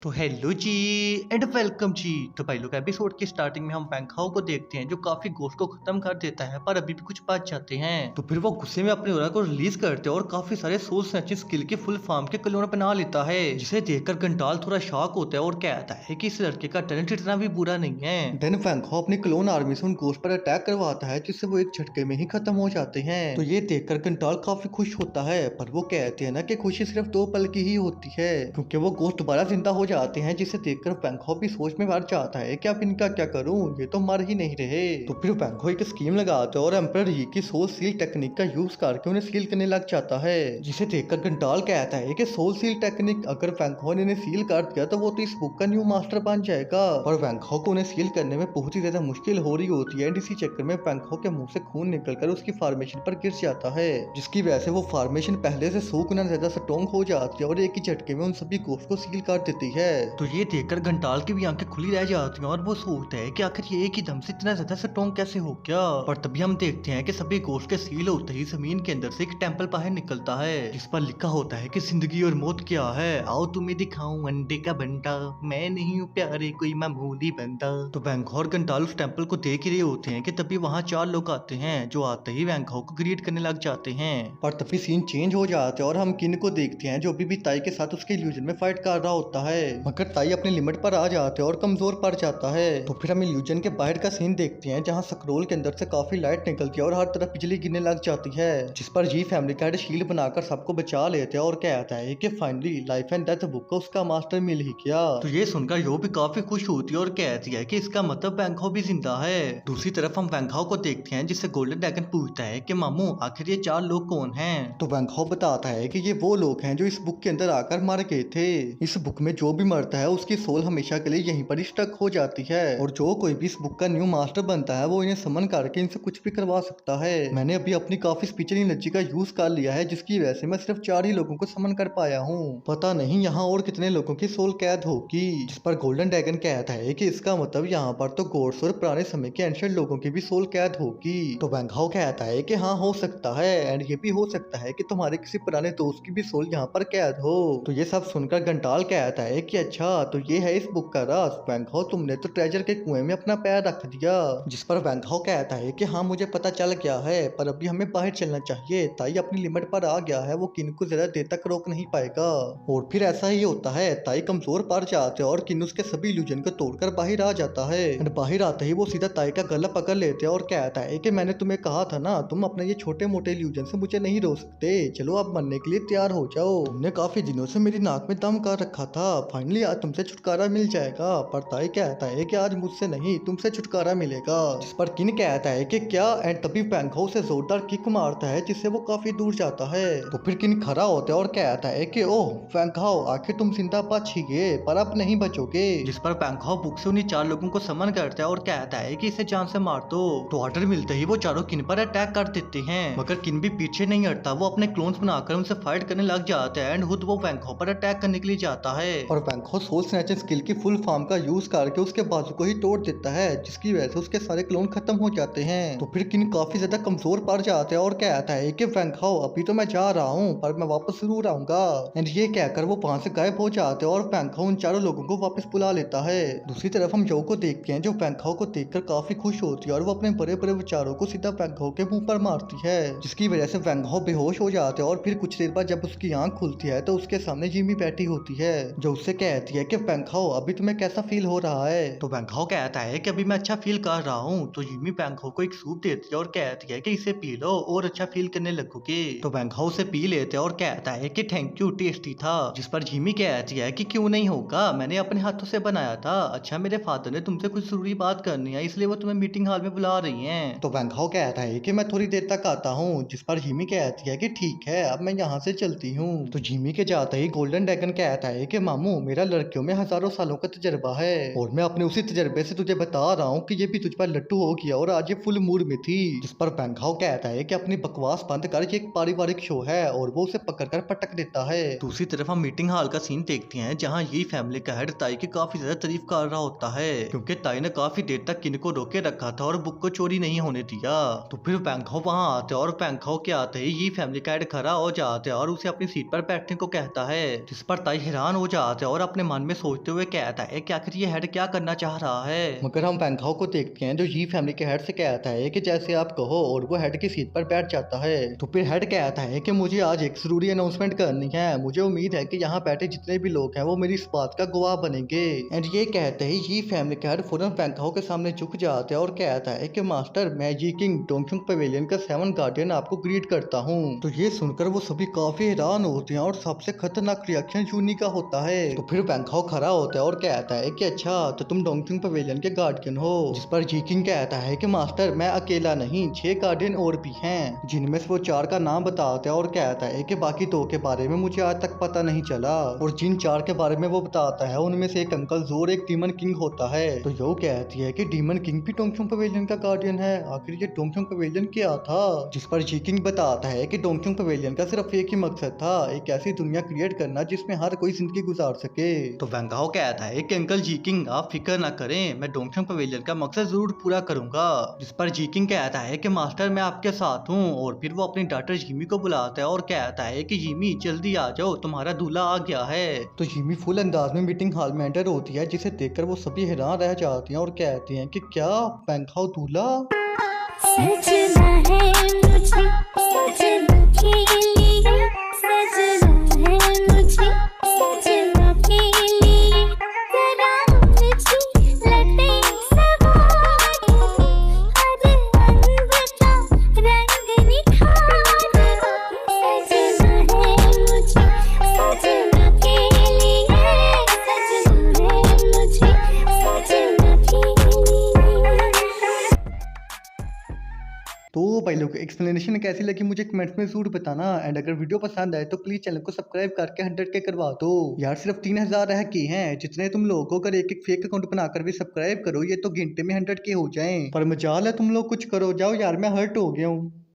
तो hello ji and welcome जी। तो भाई लोग एपिसोड की स्टार्टिंग में हम बैंकॉक को देखते हैं जो काफी गोश्त को खत्म कर देता है पर अभी भी कुछ बच जाते हैं। तो फिर वो गुस्से में अपने ओरा को रिलीज करते हैं और काफी सारे सोल स्नैचिंग स्किल के फुल फार्म के क्लोन बना लेता है, जिसे देखकर गंटाल थोड़ा शॉक होता है और कहता है कि इस लड़के का टैलेंट इतना भी बुरा नहीं है। देन बैंकॉक अपनी क्लोन आर्मी से उन गोश्त पर अटैक करवाता है जिससे वो एक झटके में ही खत्म हो जाते हैं। तो ये देखकर गंटाल काफी खुश होता है, पर वो कहते हैं ना कि खुशी सिर्फ 2 पल की ही होती है क्योंकि वो गोश्त दोबारा जिंदा हो जाते हैं, जिसे देखकर बैंकॉक भी सोच में पड़ जाता है कि अब इनका क्या करूं, ये तो मर ही नहीं रहे। तो फिर बैंकॉक एक स्कीम लगाता है और एम्परर ही की सोल सील टेक्निक का यूज करके उन्हें सील करने लग जाता है, जिसे देखकर गंटाल कहता है कि सोल सील टेक्निक अगर बैंकॉक ने इन्हें सील कर दिया तो वो तो इस बुक का न्यू मास्टर बन जाएगा। और बैंकॉक को उन्हें सील करने में बहुत ही ज्यादा मुश्किल हो रही होती है एंड इसी चक्कर में बैंकॉक के मुंह से खून निकलकर उसकी फॉर्मेशन पर गिर जाता है, जिसकी वजह से वो फॉर्मेशन पहले से 100 गुना ज्यादा स्ट्रॉन्ग हो जाती है और एक ही झटके में उन सभी गोश्त को सील कर देती है। तो ये देखकर घंटाल की भी आंखें खुली रह जाती हैं और वो सोचता है कि आखिर ये एक ही दम से इतना ज्यादा स्ट्रॉन्ग कैसे हो गया। पर तभी हम देखते हैं कि सभी गोश्त के सील होते ही जमीन के अंदर से एक टेंपल बाहर निकलता है, जिस पर लिखा होता है कि जिंदगी और मौत क्या है, आओ तुम्हें दिखाऊं अंडे का बंटा, मैं नहीं हूँ प्यारे कोई मामूली बंदा। तो बैंकॉक और घंटाल उस टेंपल को देख ही रहे होते हैं कि तभी वहाँ 4 लोग आते हैं जो आते ही बैंकॉक को ग्रीट करने लग जाते हैं। पर तभी सीन चेंज हो जाते हैं और हम किन को देखते हैं जो अभी भी ताई के साथ उसके इल्यूजन में फाइट कर रहा होता है, मगर ताई अपने लिमिट पर आ जाते हैं और कमजोर पड़ जाता है। तो फिर हम इल्यूजन के बाहर का सीन देखते हैं जहाँ स्क्रोल के अंदर से काफी लाइट निकलती है और हर तरफ बिजली गिरने लग जाती है, जिस पर जी फैमिली का हेड शील्ड बनाकर सबको बचा लेते हैं और कहता है कि finally life and death book को उसका मास्टर मिल ही गया। तो ये सुनकर यो भी काफी खुश होती है और कहती है कि इसका मतलब बैंकॉक भी जिंदा है। दूसरी तरफ हम बैंकॉक को देखते हैं जिससे गोल्डन ड्रैगन पूछता है कि मामू आखिर ये 4 लोग कौन हैं। तो बैंकॉक बताता है कि ये वो लोग हैं जो इस बुक के अंदर आकर मर गए थे। इस बुक में जो भी मरता है उसकी सोल हमेशा के लिए यहीं पर स्टक हो जाती है और जो कोई भी इस बुक का न्यू मास्टर बनता है वो इन्हें समन करके इनसे कुछ भी करवा सकता है। मैंने अभी अपनी काफी स्पिरिचुअल एनर्जी का यूज कर लिया है, जिसकी वजह से मैं सिर्फ 4 ही लोगों को समन कर पाया हूँ, पता नहीं यहाँ और कितने लोगों की सोल कैद होगी। जिस पर गोल्डन ड्रैगन कहता है कि इसका मतलब यहाँ पर तो गोड्स और पुराने समय के एंशिएंट लोगों की भी सोल कैद होगी। तो बैंकॉक कहता है कि हाँ हो सकता है एंड ये भी हो सकता है कि तुम्हारे किसी पुराने दोस्त की भी सोल यहाँ पर कैद हो। तो ये सब सुनकर घंटाल कहता है कि अच्छा तो ये है इस बुक का राज, बैंकॉक तुमने तो ट्रेजर के कुएं में अपना पैर रख दिया। जिस पर बैंकॉक कहता है कि हाँ मुझे पता चल गया है पर अभी हमें बाहर चलना चाहिए, ताई अपनी लिमिट पर आ गया है, वो किन को ज्यादा देर तक रोक नहीं पाएगा। और फिर ऐसा ही होता है, ताई कमजोर पड़ जाते हैं और किन उसके सभी इल्यूजन को तोड़कर बाहर आ जाता है एंड बाहर आते ही वो सीधा ताई का गला पकड़ लेते हैं और कहता है कि मैंने तुम्हें कहा था ना तुम अपने ये छोटे मोटे इल्यूजन से मुझे नहीं रोक सकते, चलो अब मरने के लिए तैयार हो जाओ, तुमने काफी दिनों से मेरी नाक में दम कर रखा था, फाइनली आज तुमसे छुटकारा मिल जाएगा। पर ताई कहता है कि आज मुझसे नहीं तुमसे छुटकारा मिलेगा। जिस पर किन कहता है कि क्या एंड तभी बैंकॉक से जोरदार किक मारता है जिससे वो काफी दूर जाता है। तो फिर किन खड़ा होता है और कहता है कि ओह बैंकॉक आखिर तुम जिंदा बच ही गए पर अब नहीं बचोगे। जिस पर बैंकॉक बुक से उन्हीं 4 लोगों को समन करता है और कहता है कि इसे जान से मार दो। तो ऑर्डर मिलते ही वो चारों किन पर अटैक कर देते हैं, मगर किन भी पीछे नहीं हटता, वो अपने क्लोन्स बनाकर उनसे फाइट करने लग जाता है एंड खुद वो बैंकॉक पर अटैक करने के लिए जाता है और बैंकॉक सोल स्नैचिंग स्किल की फुल फॉर्म का यूज करके उसके बाजू को ही तोड़ देता है, जिसकी वजह से उसके सारे क्लोन खत्म हो जाते हैं। तो फिर किन काफी ज्यादा कमजोर पड़ जाते हैं और कहता है कि बैंकॉक अभी तो मैं जा रहा हूँ पर मैं वापस जरूर आऊंगा एंड ये कहकर वो वहां से गायब हो जाते हैं और बैंकॉक उन 4 लोगों को वापस बुला लेता है। दूसरी तरफ हम जो को देखते हैं जो बैंकॉक को देखकर काफी खुश होती है और वो अपने बड़े बड़े विचारों को सीधा बैंकॉक के मुंह पर मारती है, जिसकी वजह से बैंकॉक बेहोश हो जाते हैं और फिर कुछ देर बाद जब उसकी आंख खुलती है तो उसके सामने जिमी बैठी होती है जो उससे कहती है कि बैंकॉक अभी तुम्हें कैसा फील हो रहा है। तो बैंकॉक कहता है कि अभी मैं अच्छा फील कर रहा हूँ। तो जिमी बैंकॉक को एक सूप देती है और कहती है कि इसे पी लो और अच्छा फील करने लगोगे। तो बैंकॉक उसे पी लेते हैं और कहता है कि थैंक यू टेस्टी था। जिस पर जिमी कहती है कि क्यों नहीं होगा, मैंने अपने हाथों से बनाया था। अच्छा मेरे फादर ने तुमसे कुछ जरूरी बात करनी है इसलिए वो तुम्हें मीटिंग हॉल में बुला रही हैं। तो बैंकॉक कहता है कि मैं थोड़ी देर तक आता हूँ। जिस पर जिमी कहती है कि ठीक है अब मैं यहाँ से चलती हूँ। तो जिमी के जाते ही गोल्डन ड्रैगन कहता है कि मामू मेरा लड़कियों में हजारों सालों का तजर्बा है और मैं अपने उसी तजर्बे से तुझे बता रहा हूँ कि ये भी तुझ पर लट्टू हो गया और आज ये फुल मूड में थी। जिस पर बैंकॉक कहता है कि अपनी बकवास बंद कर, ये एक पारिवारिक शो है और वो उसे पकड़कर पटक देता है। दूसरी तरफ हम मीटिंग हॉल का सीन देखते हैं जहाँ ये फैमिली का हेड ताई की काफी ज्यादा तारीफ कर रहा होता है क्योंकि ताई ने काफी देर तक किन को रोके रखा था और बुक को चोरी नहीं होने दिया। तो फिर बैंकॉक वहाँ आते और बैंकॉक के आते ही ये फैमिली का हेड खड़ा हो जाते और उसे अपनी सीट पर बैठने को कहता है, जिस पर ताई हैरान हो जाते है और अपने मन में सोचते हुए कहता है कि आखिर ये हेड क्या करना चाह रहा है। मगर हम वैंकहाउ को देखते हैं जो यी फैमिली के हेड से कहता है कि जैसे आप कहो, और वो हेड की सीट पर बैठ जाता है। तो फिर हेड कहता है कि मुझे आज एक जरूरी अनाउंसमेंट करनी है। मुझे उम्मीद है कि यहाँ बैठे जितने भी लोग हैं वो मेरी इस बात का गवाह बनेंगे। एंड ये कहते ही यी फैमिली के हेड फौरन वैंकहाउ के सामने झुक जाते हैं और कहता है कि मास्टर, मैं यी किंग डोंगचुंग पवेलियन का 7 गार्डियन आपको ग्रीट करता हूँ। तो ये सुनकर वो सभी काफी हैरान होते हैं और सबसे खतरनाक रिएक्शन जूनी का होता है। तो फिर वैंकहाउ खड़ा होता है और कहता है कि अच्छा, तो तुम डोंगचुंग पवेलियन के गार्डियन हो। जिस पर यी किंग कहता है कि मास्टर, मैं अकेला नहीं, 6 गार्डियन और भी हैं, जिनमें से वो 4 का नाम बताता है और कहता है कि बाकी 2 के बारे में मुझे आज तक पता नहीं चला। और जिन 4 के बारे में वो बताता है उनमें से एक अंकल जोर एक डीमन किंग होता है। तो यो कहती है कि डीमन किंग भी डोंगचुंग पवेलियन का गार्डियन है। आखिर ये डोंगचुंग पवेलियन क्या था? जिस पर यी किंग बताता है कि डोंगचुंग पवेलियन का सिर्फ एक ही मकसद था, एक ऐसी दुनिया क्रिएट करना जिसमें हर कोई जिंदगी गुजार सके। तो वैंकहाउ कहता है कि अंकल यी किंग, आप फिक्र ना करें, मैं डोंगचुंग पवेलियन का मकसद जरूर पूरा करूंगा। जिस पर यी किंग कहता है कि मास्टर, मैं आपके साथ हूँ। और फिर वो अपनी डॉटर जिमी को बुलाता है और कहता है कि जिमी, जल्दी आ जाओ, तुम्हारा दूल्हा आ गया है। तो जिमी फुल अंदाज में मीटिंग हॉल में एंटर होती है, जिसे देखकर वो सभी हैरान रह जाती हैं और कहती हैं कि क्या वैंकहाउ दूल्हा? सजना है मुझे, सजना के लिए, सजना है मुझे, सजना के लिए, जरा मुझे लटे सवार, हर रंग का रंग निखार, सजना है मुझे, सजना के लिए, सजना है मुझे, सजना के लिए। तो भाई लोग, एक्सप्लेनेशन कैसी लगी मुझे कमेंट्स में जरूर बताना। एंड अगर वीडियो पसंद आए तो प्लीज चैनल को सब्सक्राइब करके 100 के करवा दो यार। सिर्फ 3000 रह के हैं, जितने तुम लोग को अगर एक एक फेक अकाउंट बनाकर भी सब्सक्राइब करो, ये तो घंटे में 100 के हो जाएं। पर मजाल है, तुम लोग कुछ करो। जाओ यार, मैं हर्ट हो गया हूँ।